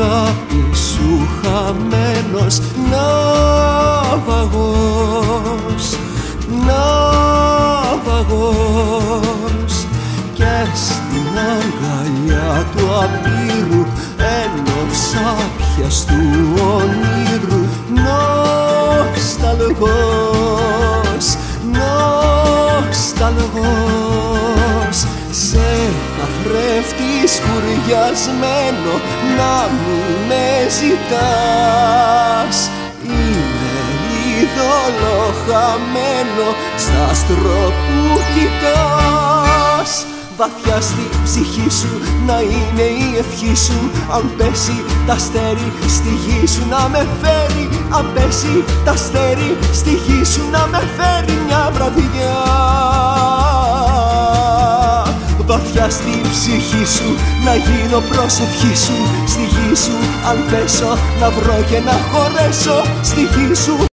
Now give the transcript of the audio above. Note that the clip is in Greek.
αγάπη σου χαμένος ναυαγός, ναυαγός. Και στην αγκαλιά του απείρου ενός άπιαστου ονείρου νοσταλγός, νοσταλγός. Σε καθρέφτη σκουριασμένο να μη με ζητάς. Είναι είδωλο χαμένο στα άστρο που κοιτάς. Βαθιά στη ψυχή σου να είναι η ευχή σου, αν πέσει τ' αστέρι στη γη σου να με φέρει. Αν πέσει τ' αστέρι στη γη σου να με φέρει μια βραδιά. Βαθιά στη ψυχή σου να γίνω προσευχή σου, στη γη σου αν πέσω να βρω και να χωρέσω στη γη σου.